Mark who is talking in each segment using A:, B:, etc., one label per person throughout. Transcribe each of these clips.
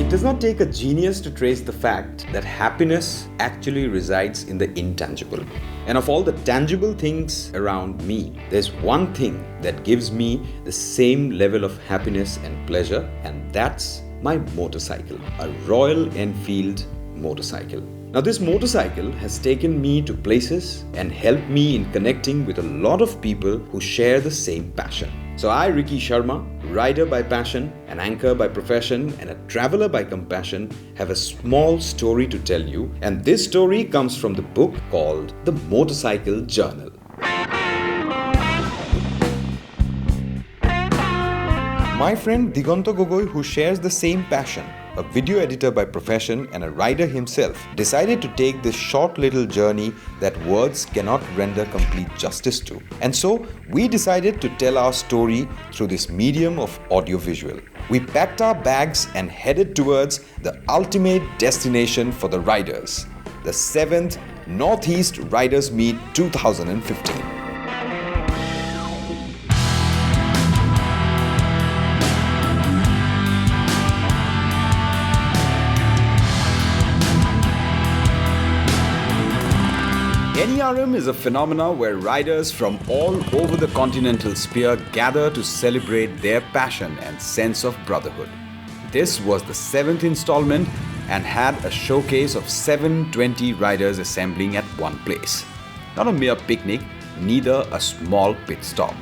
A: It does not take a genius to trace the fact that happiness actually resides in the intangible. And of all the tangible things around me, there's one thing that gives me the same level of happiness and pleasure, and that's my motorcycle, a Royal Enfield motorcycle. Now, this motorcycle has taken me to places and helped me in connecting with a lot of people who share the same passion. So I, Reeky Sharma, rider by passion, an anchor by profession, and a traveler by compassion, have a small story to tell you, and this story comes from the book called The Motorcycle Journal. My friend Diganta Gogoi, who shares the same passion, a video editor by profession and a rider himself, decided to take this short little journey that words cannot render complete justice to. And so, we decided to tell our story through this medium of audiovisual. We packed our bags and headed towards the ultimate destination for the riders, the 7th Northeast Riders Meet 2015. NERM is a phenomena where riders from all over the continental sphere gather to celebrate their passion and sense of brotherhood. This was the 7th installment and had a showcase of 720 riders assembling at one place. Not a mere picnic, neither a small pit stop.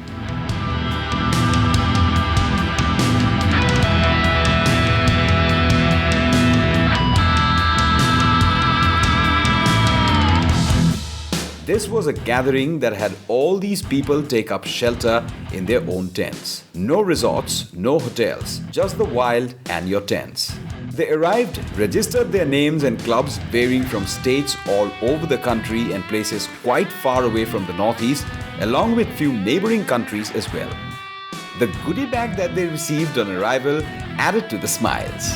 A: This was a gathering that had all these people take up shelter in their own tents. No resorts, no hotels, just the wild and your tents. They arrived, registered their names and clubs varying from states all over the country and places quite far away from the Northeast, along with few neighboring countries as well. The goodie bag that they received on arrival added to the smiles.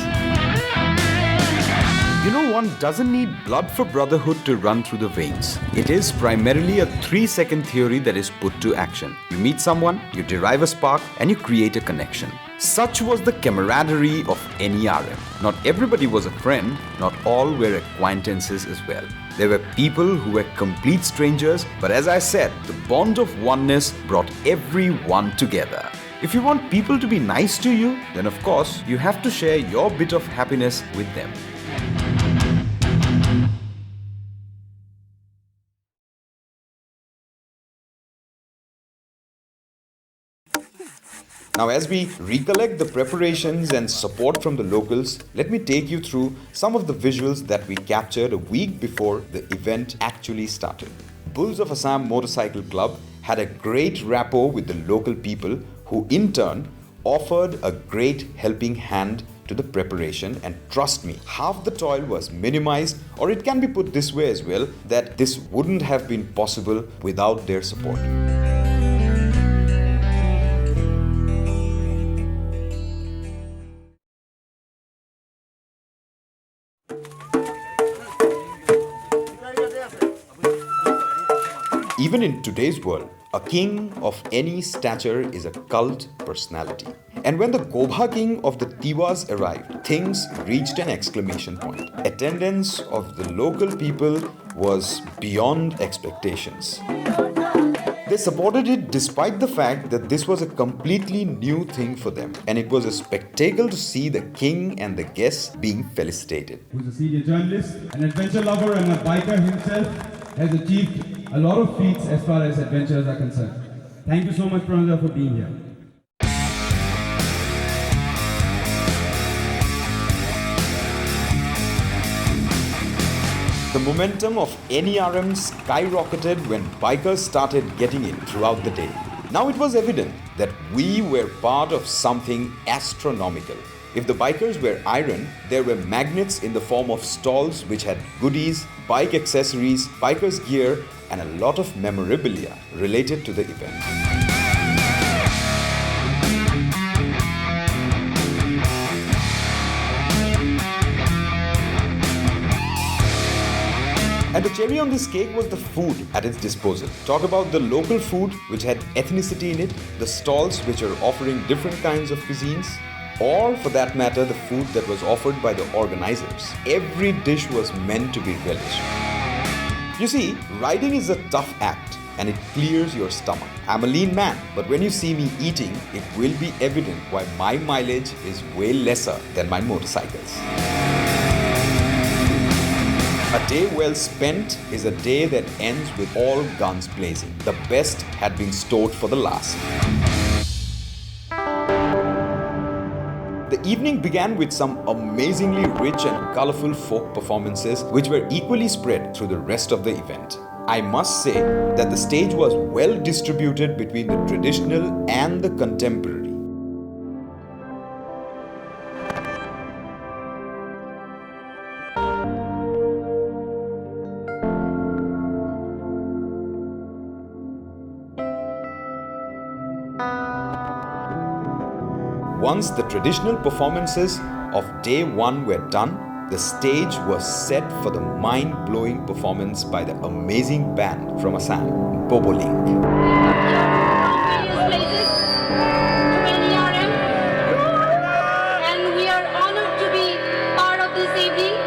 A: You know, one doesn't need blood for brotherhood to run through the veins. It is primarily a 3-second theory that is put to action. You meet someone, you derive a spark, and you create a connection. Such was the camaraderie of NERM. Not everybody was a friend, not all were acquaintances as well. There were people who were complete strangers, but as I said, the bond of oneness brought everyone together. If you want people to be nice to you, then of course, you have to share your bit of happiness with them. Now, as we recollect the preparations and support from the locals, let me take you through some of the visuals that we captured a week before the event actually started. Bulls of Assam Motorcycle Club had a great rapport with the local people who in turn offered a great helping hand to the preparation, and trust me, half the toil was minimized, or it can be put this way as well, that this wouldn't have been possible without their support. Even in today's world, a king of any stature is a cult personality. And when the Gobha king of the Tiwas arrived, things reached an exclamation point. Attendance of the local people was beyond expectations. They supported it despite the fact that this was a completely new thing for them, and it was a spectacle to see the king and the guests being felicitated.
B: Who's a senior journalist, an adventure lover and a biker himself, has achieved a lot of feats as far as adventures are concerned. Thank you so much, Prayash, for being here.
A: The momentum of NERM skyrocketed when bikers started getting in throughout the day. Now it was evident that we were part of something astronomical. If the bikers were iron, there were magnets in the form of stalls which had goodies, bike accessories, bikers gear, and a lot of memorabilia related to the event. And the cherry on this cake was the food at its disposal. Talk about the local food which had ethnicity in it, the stalls which are offering different kinds of cuisines, or for that matter, the food that was offered by the organizers. Every dish was meant to be relished. You see, riding is a tough act and it clears your stomach. I'm a lean man, but when you see me eating, it will be evident why my mileage is way lesser than my motorcycles. A day well spent is a day that ends with all guns blazing. The best had been stored for the last. The evening began with some amazingly rich and colorful folk performances which were equally spread through the rest of the event. I must say that the stage was well distributed between the traditional and the contemporary. Once the traditional performances of day one were done, the stage was set for the mind-blowing performance by the amazing band from Assam, Bobolink.
C: And we are honored to be part of this evening.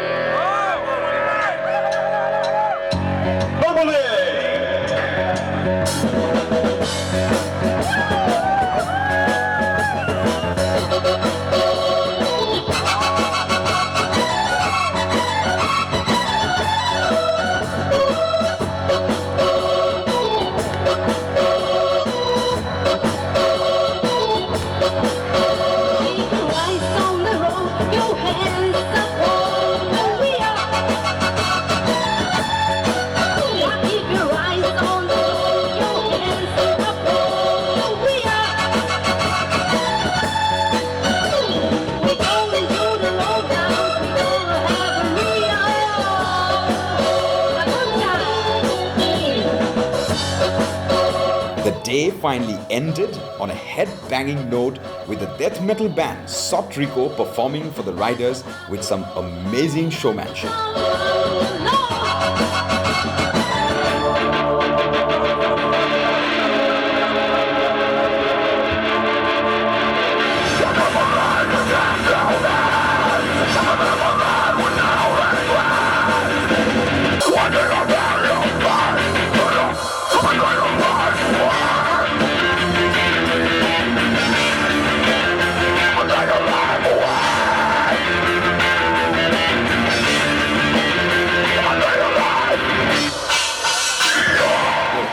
A: The day finally ended on a head-banging note with the death metal band Sotrico performing for the riders with some amazing showmanship.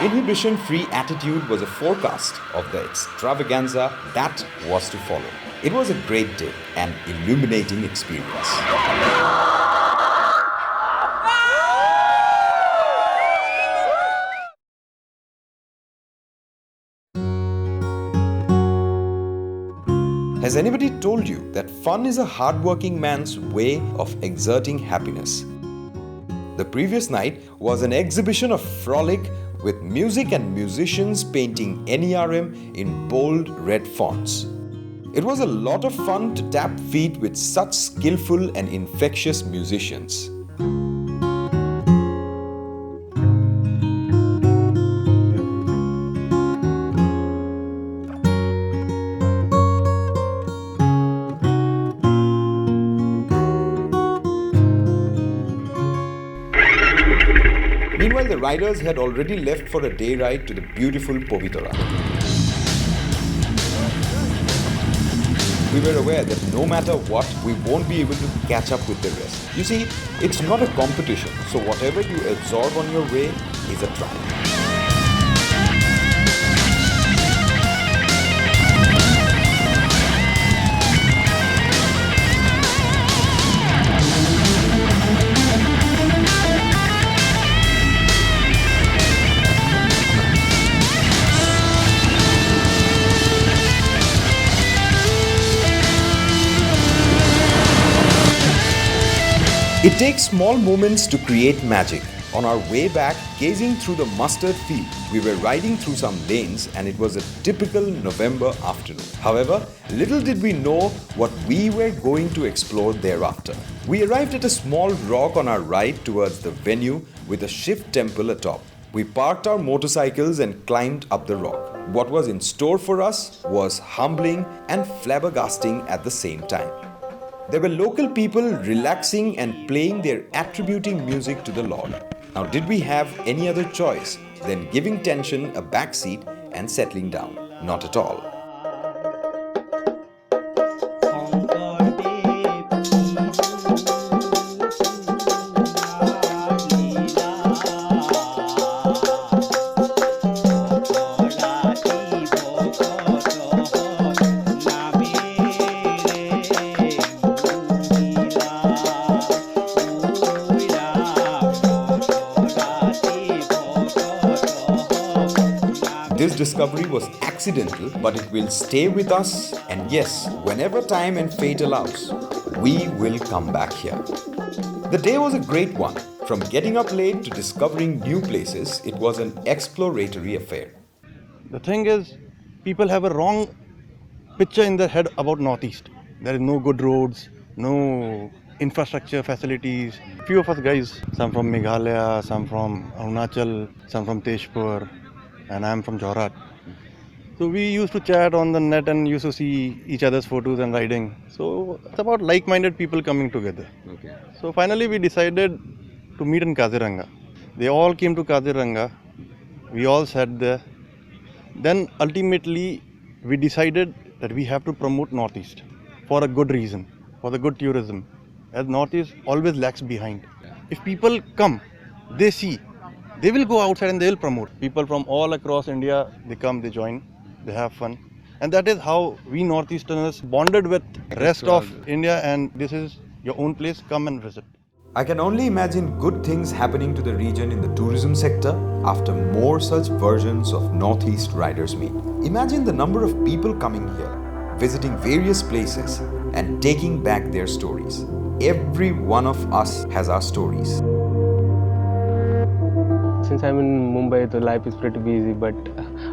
A: Inhibition-free attitude was a forecast of the extravaganza that was to follow. It was a great day and illuminating experience. Has anybody told you that fun is a hardworking man's way of exerting happiness? The previous night was an exhibition of frolic with music and musicians painting NERM in bold red fonts. It was a lot of fun to tap feet with such skillful and infectious musicians. Meanwhile, the riders had already left for a day ride to the beautiful Povitara. We were aware that no matter what, we won't be able to catch up with the rest. You see, it's not a competition, so whatever you absorb on your way is a triumph. It takes small moments to create magic. On our way back, gazing through the mustard field, we were riding through some lanes and it was a typical November afternoon. However, little did we know what we were going to explore thereafter. We arrived at a small rock on our ride towards the venue with a Shiv temple atop. We parked our motorcycles and climbed up the rock. what was in store for us was humbling and flabbergasting at the same time. There were local people relaxing and playing their attributing music to the Lord. Now, did we have any other choice than giving tension a backseat and settling down? Not at all. This discovery was accidental, but it will stay with us, and yes, whenever time and fate allows, we will come back here. The day was a great one. From getting up late to discovering new places, it was an exploratory affair.
D: The thing is, people have a wrong picture in their head about Northeast. There is no good roads, no infrastructure facilities. Few of us guys, some from Meghalaya, some from Arunachal, some from Tezpur, and I'm from Jorhat. So we used to chat on the net and used to see each other's photos and riding. So it's about like-minded people coming together.
A: Okay.
D: So finally we decided to meet in Kaziranga. They all came to Kaziranga. We all sat there. Then ultimately we decided that we have to promote Northeast for a good reason, for the good tourism. As Northeast always lags behind. If people come, they see, they will go outside and they will promote. People from all across India, they come, they join, they have fun. And that is how we Northeasterners bonded with rest of India, and this is your own place, come and visit.
A: I can only imagine good things happening to the region in the tourism sector after more such versions of Northeast Riders Meet. Imagine the number of people coming here, visiting various places and taking back their stories. Every one of us has our stories.
E: Since I'm in Mumbai, the life is pretty busy, but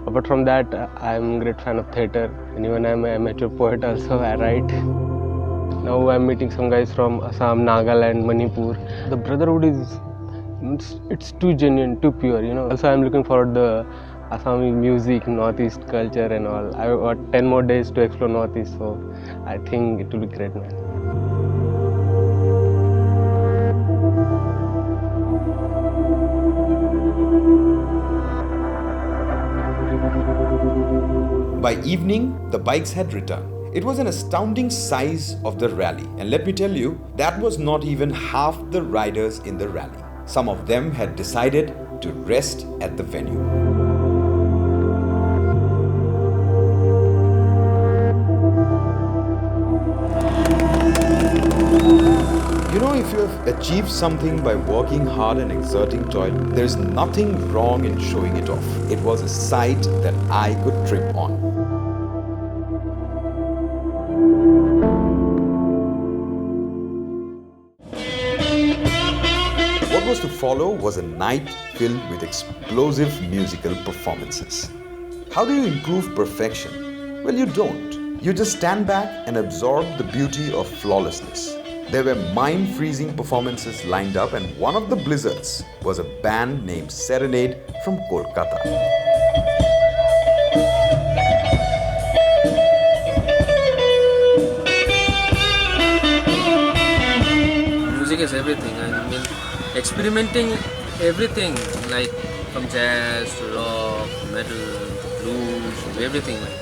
E: apart from that, I'm a great fan of theatre, and even I'm an amateur poet also, I write. Now I'm meeting some guys from Assam, Nagaland, Manipur. The brotherhood it's too genuine, too pure, you know. Also, I'm looking forward to the Assami music, Northeast culture and all. I've got 10 more days to explore Northeast, so I think it will be great, man.
A: By evening, the bikes had returned. It was an astounding size of the rally, and let me tell you, that was not even half the riders in the rally. Some of them had decided to rest at the venue. You know, if you have achieved something by working hard and exerting toil, there is nothing wrong in showing it off. It was a sight that I could trip on. What was to follow was a night filled with explosive musical performances. How do you improve perfection? Well, you don't. You just stand back and absorb the beauty of flawlessness. There were mind-freezing performances lined up, and one of the blizzards was a band named Serenade from Kolkata.
F: Music is everything. I mean, experimenting everything, like from jazz to rock, metal, blues, everything. Like,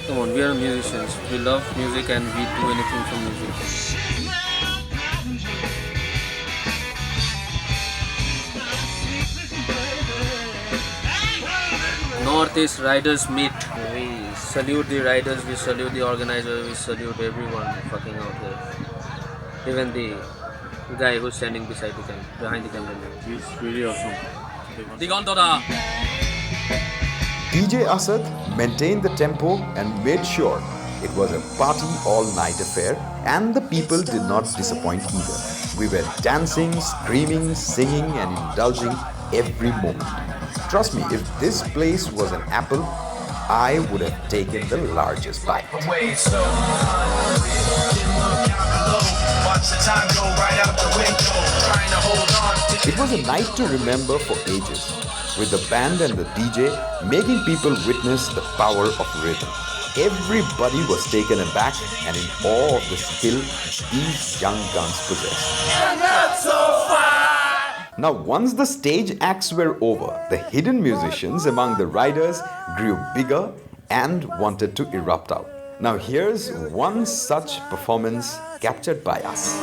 F: come on, we are musicians. We love music and we do anything for music. Northeast Riders Meet. We salute the riders, we salute the organizers, we salute everyone fucking out here. Even the guy who's standing beside the camera, behind the camera. He's really awesome. Diganta!
A: DJ Asad maintained the tempo and made sure it was a party all-night affair, and the people did not disappoint either. We were dancing, screaming, singing and indulging every moment. Trust me, if this place was an apple, I would have taken the largest bite. It was a night to remember for ages. with the band and the DJ, making people witness the power of rhythm. Everybody was taken aback and in awe of the skill these young guns possessed. Now, once the stage acts were over, the hidden musicians among the riders grew bigger and wanted to erupt out. Now, here's one such performance captured by us.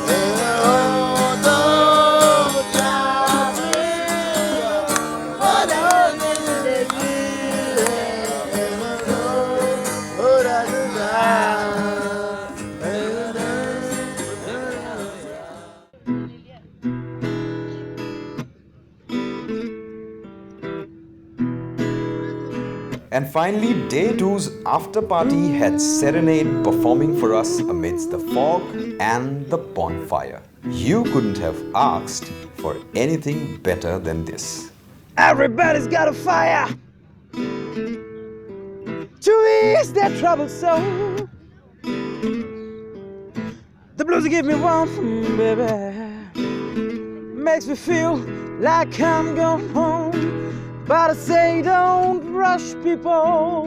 A: And finally, day 2's after party had Serenade performing for us amidst the fog and the bonfire. You couldn't have asked for anything better than this.
G: Everybody's got a fire to ease their troubled soul. The blues give me warmth, baby. Makes me feel like I'm going home. But I say don't rush people.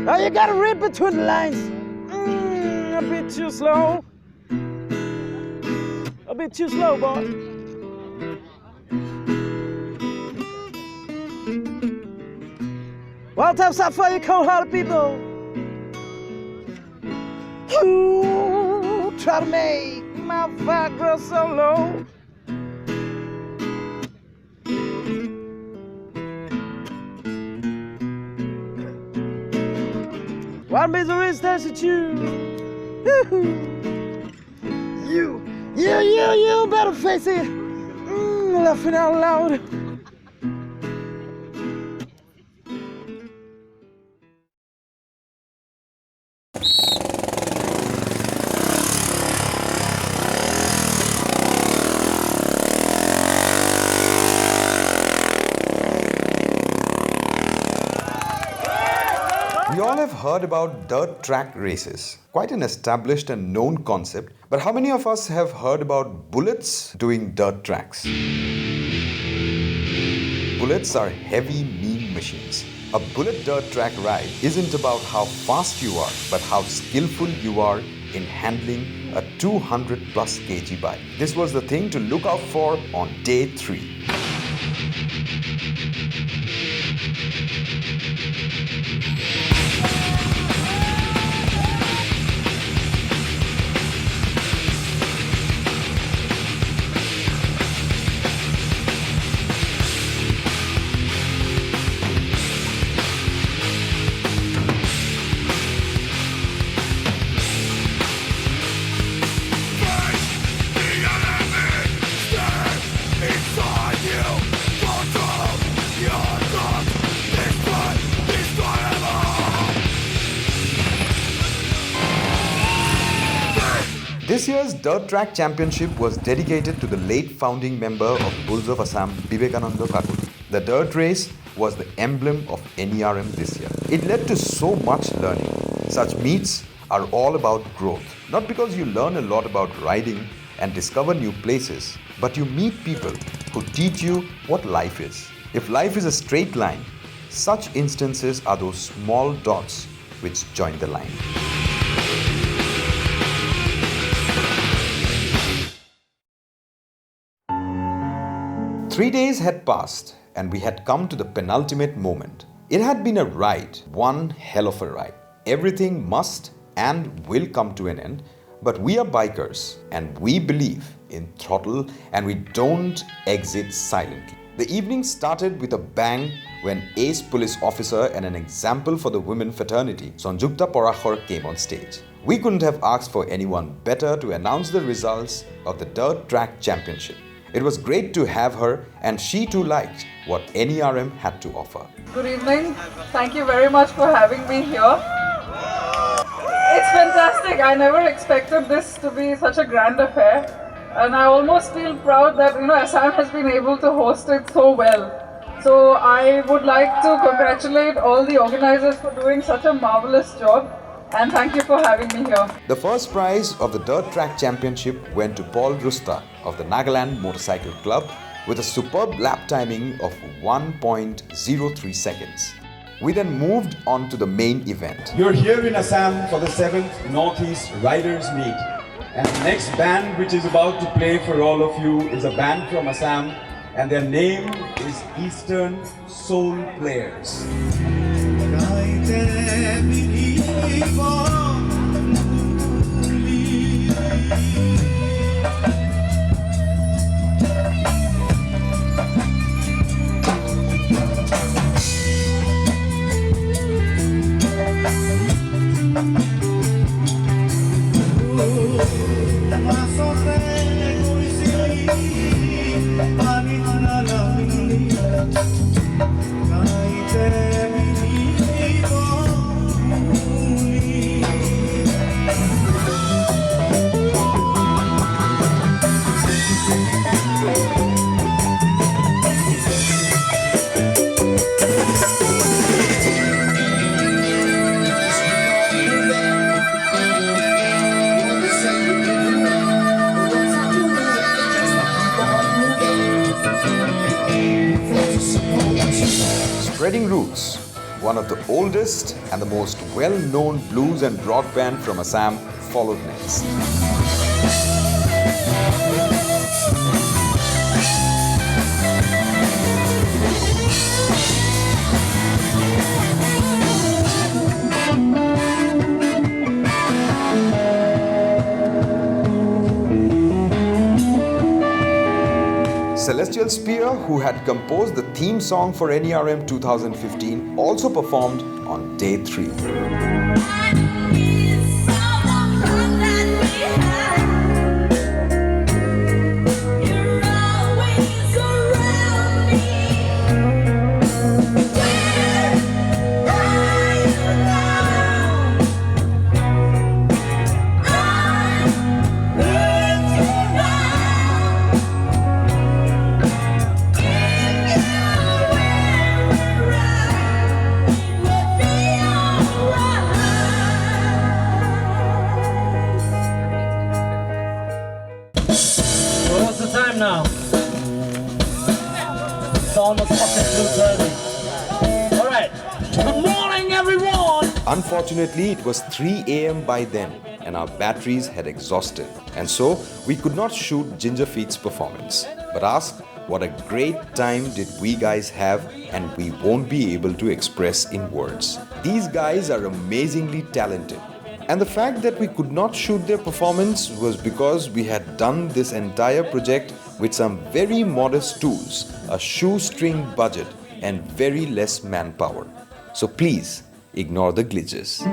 G: Oh, you gotta read between the lines. A bit too slow. A bit too slow, boy. Well, time's up for you cold-hearted people who try to make my fire grow so low. What misery stares at you? You better face it. Laughing out loud.
A: We all have heard about dirt track races, quite an established and known concept, but how many of us have heard about bullets doing dirt tracks? Bullets are heavy, mean machines. A bullet dirt track ride isn't about how fast you are, but how skillful you are in handling a 200 plus kg bike. This was the thing to look out for on day 3. This year's Dirt Track Championship was dedicated to the late founding member of Bulls of Assam, Vivekananda Kakuri. The dirt race was the emblem of NERM this year. It led to so much learning. Such meets are all about growth. Not because you learn a lot about riding and discover new places, but you meet people who teach you what life is. If life is a straight line, such instances are those small dots which join the line. Three days had passed and we had come to the penultimate moment. It had been a ride, one hell of a ride. Everything must and will come to an end, but we are bikers and we believe in throttle and we don't exit silently. The evening started with a bang when ace police officer and an example for the women fraternity, Sanjukta Parashar, came on stage. We couldn't have asked for anyone better to announce the results of the Dirt Track Championship. It was great to have her, and she too liked what NERM had to offer.
H: Good evening. Thank you very much for having me here. It's fantastic. I never expected this to be such a grand affair. And I almost feel proud that, Assam has been able to host it so well. So I would like to congratulate all the organizers for doing such a marvelous job. And thank you for having me here.
A: The first prize of the Dirt Track Championship went to Paul Rusta of the Nagaland Motorcycle Club with a superb lap timing of 1.03 seconds. We then moved on to the main event.
B: You're here in Assam for the 7th Northeast Riders Meet. And the next band which is about to play for all of you is a band from Assam, and their name is Eastern Soul Players.
A: Spreading Roots, one of the oldest and the most well-known blues and rock band from Assam, followed next. Celestial Spear, who had composed the theme song for NERM 2015, also performed on day 3.
G: Now. It's almost fucking 2:30. Alright. Good morning, everyone!
A: Unfortunately, it was 3 a.m. by then and our batteries had exhausted. And so, we could not shoot Ginger Feet's performance. But ask, what a great time did we guys have, and we won't be able to express in words. These guys are amazingly talented. And the fact that we could not shoot their performance was because we had done this entire project with some very modest tools, a shoestring budget, and very less manpower. So please, ignore the glitches.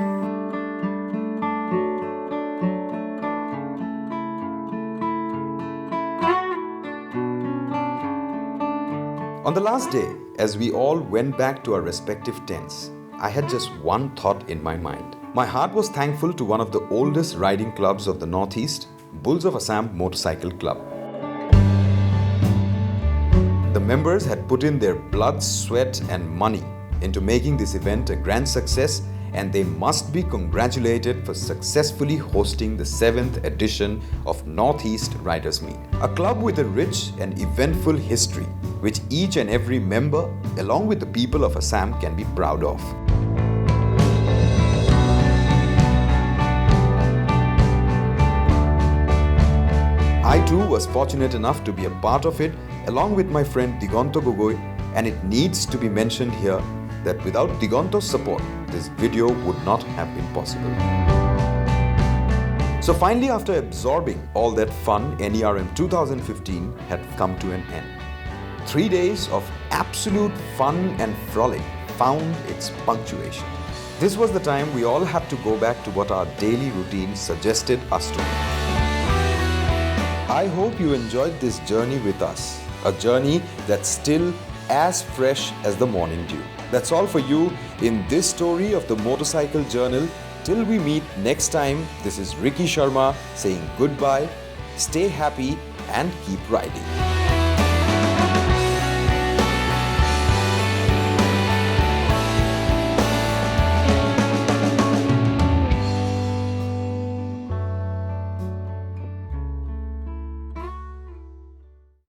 A: On the last day, as we all went back to our respective tents, I had just one thought in my mind. My heart was thankful to one of the oldest riding clubs of the Northeast, Bulls of Assam Motorcycle Club. The members had put in their blood, sweat and money into making this event a grand success, and they must be congratulated for successfully hosting the 7th edition of Northeast Riders Meet. A club with a rich and eventful history, which each and every member, along with the people of Assam, can be proud of. I too was fortunate enough to be a part of it along with my friend Diganta Gogoi, and it needs to be mentioned here that without Diganta's support, this video would not have been possible. So finally, after absorbing all that fun, NERM 2015 had come to an end. 3 days of absolute fun and frolic found its punctuation. This was the time we all had to go back to what our daily routine suggested us to. I hope you enjoyed this journey with us, a journey that's still as fresh as the morning dew. That's all for you in this story of the Motorcycle Journal. Till we meet next time, this is Reeky Sharma saying goodbye, stay happy and keep riding.